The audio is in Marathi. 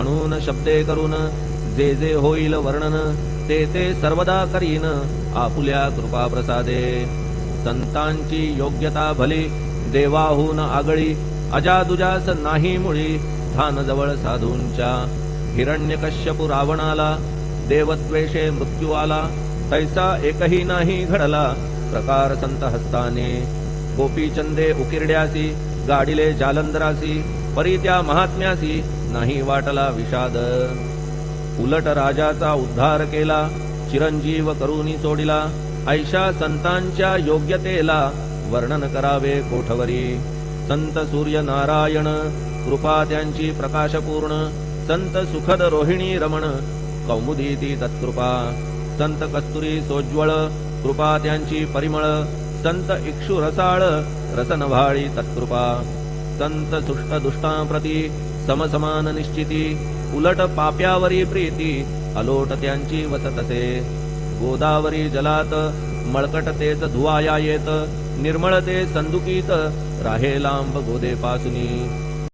म्हणून शब्दे करून जे जे होईल वर्णन ते ते सर्वदा करीन आपुल्या कृपा प्रसादे। संतांची योग्यता भली देवाहून आगळी अजादुजास नाही मुळी स्थान जवळ साधूंच्या। हिरण्यकश्यपु रावणाला देवद्वेषे मृत्यू आला तैसा एकही नाही घडला प्रकार संत हस्ताने। गोपीचंदे उकिरड्यासी गाडिले जालंधरासी परी त्या महात्म्यासी नाही वाटला विषाद। उलट राजाचा उद्धार केला चिरंजीव करूनी सोडिला ऐशा संतांच्या योग्यतेला वर्णन करावे कोठवरी। संत सूर्य नारायण कृपा त्यांची प्रकाशपूर्ण संत सुखद रोहिणी रमण कौमुदी ती तत्कृपा। संत कस्तुरी सोज्वळ कृपा त्यांची परिमळ संत इक्षु रसाळ रसनभाळी तत्कृपा। संत सुष्ट दुष्टांप्रती समसमान निश्चिती उलट पाप्यावरी प्रीती अलोट त्यांची वसतसे। गोदावरी जलात मळकट तेच धुवाया येत निर्मळ ते संदुकीत राहे लांब गोदे पासुनी।